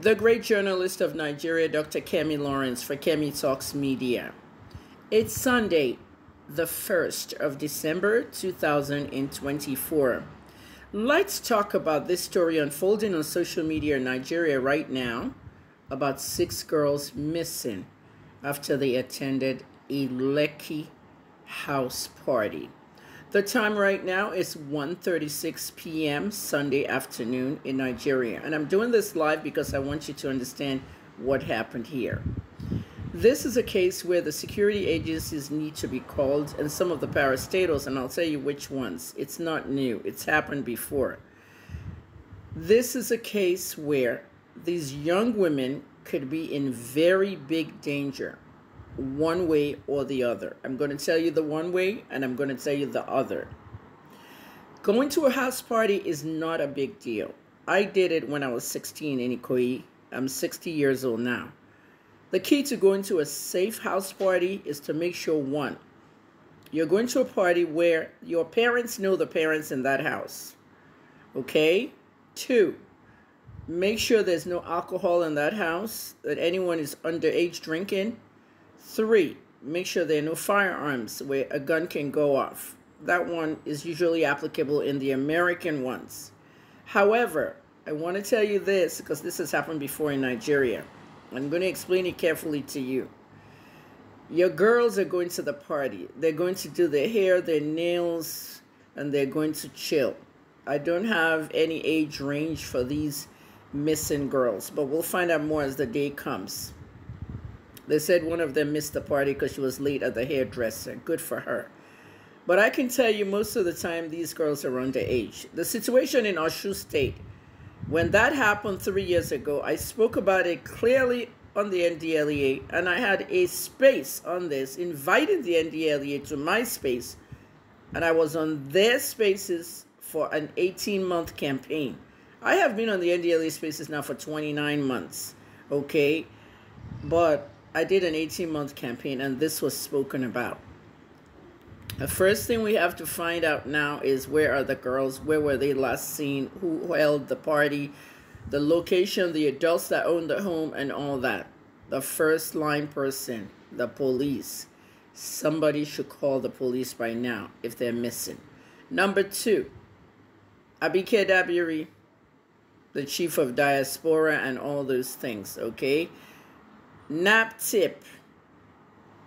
The great journalist of Nigeria, Dr. Kemi Lawrence for Kemi Talks Media. It's Sunday, the 1st of December, 2024. Let's talk about this story unfolding on social media in Nigeria right now about 6 girls missing after they attended a Lekki house party. The time right now is 1:36 p.m. Sunday afternoon in Nigeria. And I'm doing this live because I want you to understand what happened here. This is a case where the security agencies need to be called and some of the parastatals, and I'll tell you which ones. It's not new. It's happened before. This is a case where these young women could be in very big danger, one way or the other. I'm going to tell you the one way and I'm going to tell you the other. Going to a house party is not a big deal. I did it when I was 16 in Ikoyi. I'm 60 years old now. The key to going to a safe house party is to make sure, one, you're going to a party where your parents know the parents in that house. Okay? 2, make sure there's no alcohol in that house, that anyone is underage drinking. 3, make sure there are no firearms where a gun can go off. That one is usually applicable in the American ones. However, I want to tell you this because this has happened before in Nigeria. I'm going to explain it carefully to you. Your girls are going to the party. They're going to do their hair, their nails, and they're going to chill. I don't have any age range for these missing girls, but we'll find out more as the day comes. They said one of them missed the party because she was late at the hairdresser. Good for her. But I can tell you most of the time these girls are underage. The situation in Osun State, when that happened 3 years ago, I spoke about it clearly on the NDLEA, and I had a space on this, inviting the NDLEA to my space, and I was on their spaces for an 18-month campaign. I have been on the NDLEA spaces now for 29 months, okay? But I did an 18-month campaign, and this was spoken about. The first thing we have to find out now is where are the girls? Where were they last seen? Who held the party? The location, the adults that owned the home, and all that. The first line person, the police. Somebody should call the police by now if they're missing. Number 2, Abike Dabiri, the chief of diaspora and all those things, okay? NAP tip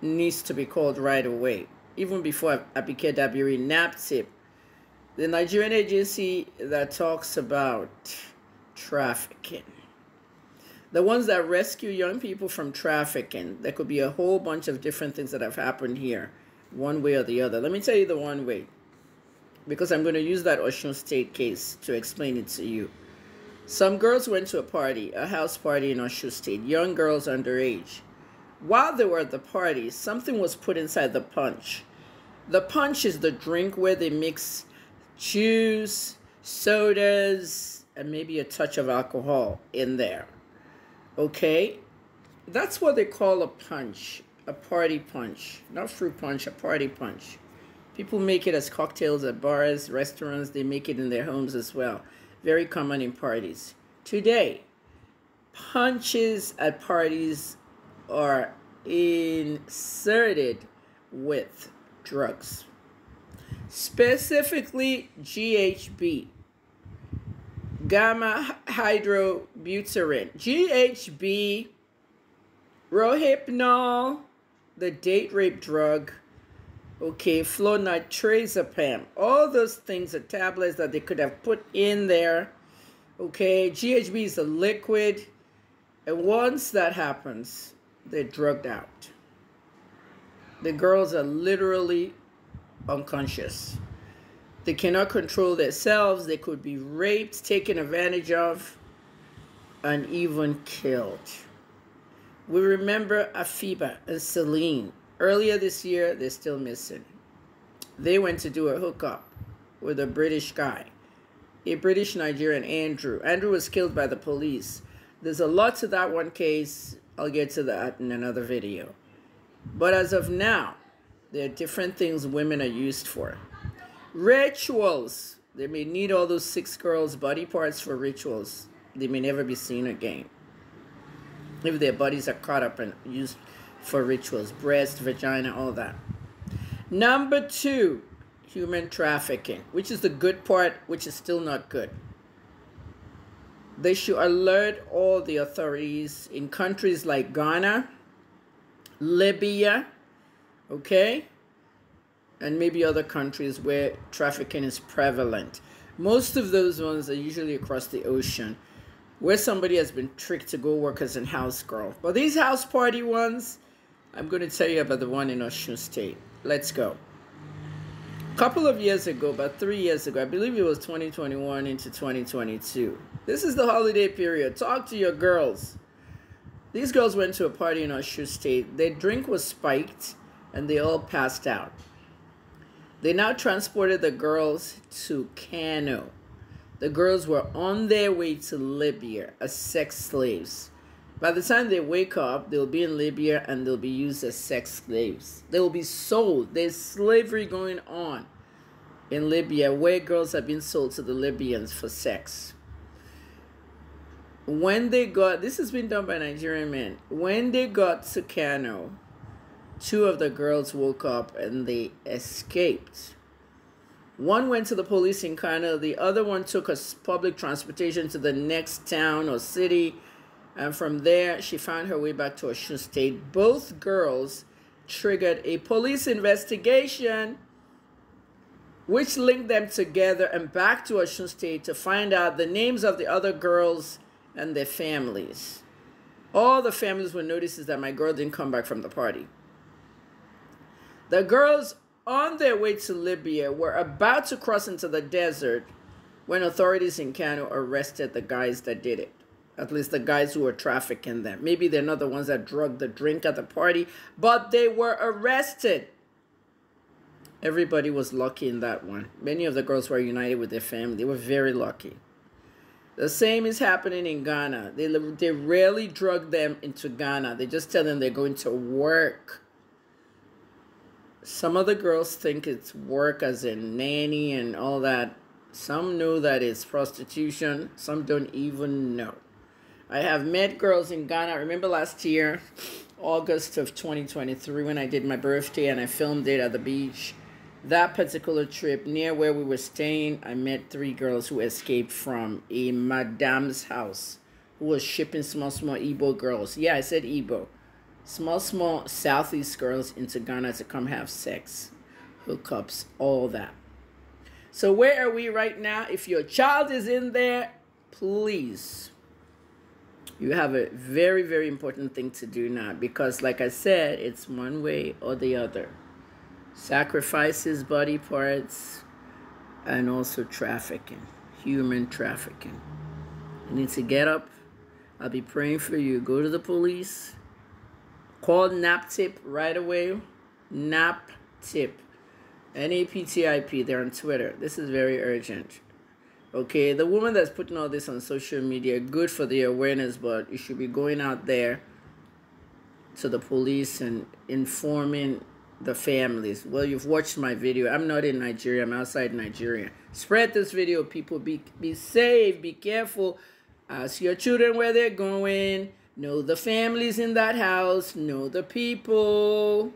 needs to be called right away. Even before Abike Dabiri, NAP tip, the Nigerian agency that talks about trafficking. The ones that rescue young people from trafficking. There could be a whole bunch of different things that have happened here, one way or the other. Let me tell you the one way, because I'm going to use that Osun State case to explain it to you. Some girls went to a party, a house party in Osun State, young girls underage. While they were at the party, something was put inside the punch. The punch is the drink where they mix juice, sodas, and maybe a touch of alcohol in there. Okay? That's what they call a punch, a party punch. Not fruit punch, a party punch. People make it as cocktails at bars, restaurants. They make it in their homes as well. Very common in parties. Today, punches at parties are inserted with drugs, specifically GHB, gamma hydrobutyrin, GHB, Rohypnol, the date rape drug, okay, flunitrazepam, all those things are tablets that they could have put in there, okay? GHB is a liquid, and once that happens, they're drugged out. The girls are literally unconscious. They cannot control themselves. They could be raped, taken advantage of, and even killed. We remember Afiba and Celine. Earlier this year, they're still missing. They went to do a hookup with a British guy, a British Nigerian, Andrew. Andrew was killed by the police. There's a lot to that one case. I'll get to that in another video. But as of now, there are different things women are used for. Rituals. They may need all those 6 girls' body parts for rituals. They may never be seen again. if their bodies are caught up and used for rituals, breast, vagina, all that. Number 2, human trafficking, which is the good part, which is still not good. They should alert all the authorities in countries like Ghana, Libya, okay, and maybe other countries where trafficking is prevalent. Most of those ones are usually across the ocean, where somebody has been tricked to go work as a house girl. But these house party ones, I'm going to tell you about the one in Osun State. Let's go. A couple of years ago, about 3 years ago, I believe it was 2021 into 2022. This is the holiday period. Talk to your girls. These girls went to a party in Osun State. Their drink was spiked, and they all passed out. They now transported the girls to Kano. The girls were on their way to Libya as sex slaves. By the time they wake up, they'll be in Libya and they'll be used as sex slaves. They will be sold. There's slavery going on in Libya where girls are being sold to the Libyans for sex. When they got, this has been done by Nigerian men. When they got to Kano, 2 of the girls woke up and they escaped. One went to the police in Kano. The other one took a public transportation to the next town or city. And from there, she found her way back to Osun State. Both girls triggered a police investigation, which linked them together and back to Osun State to find out the names of the other girls and their families. All the families were notices that my girl didn't come back from the party. The girls on their way to Libya were about to cross into the desert when authorities in Kano arrested the guys that did it. At least the guys who were trafficking them. Maybe they're not the ones that drugged the drink at the party, but they were arrested. Everybody was lucky in that one. Many of the girls were united with their family. They were very lucky. The same is happening in Ghana. They rarely drug them into Ghana. They just tell them they're going to work. Some of the girls think it's work as in nanny and all that. Some know that it's prostitution. Some don't even know. I have met girls in Ghana. I remember last year, August of 2023, when I did my birthday and I filmed it at the beach. That particular trip, near where we were staying, I met 3 girls who escaped from a madame's house who was shipping small Igbo girls. Yeah, I said Igbo. Small Southeast girls into Ghana to come have sex, hookups, all that. So where are we right now? If your child is in there, please, you have a very, very important thing to do now, because like I said, it's one way or the other. Sacrifices, body parts, and also trafficking, human trafficking. You need to get up. I'll be praying for you. Go to the police. Call NAPTIP right away. NAPTIP. NAPTIP. They're on Twitter. This is very urgent. Okay, the woman that's putting all this on social media, good for the awareness, but you should be going out there to the police and informing the families. Well, you've watched my video. I'm not in Nigeria. I'm outside Nigeria. Spread this video, people. Be safe. Be careful. Ask your children where they're going. Know the families in that house. Know the people.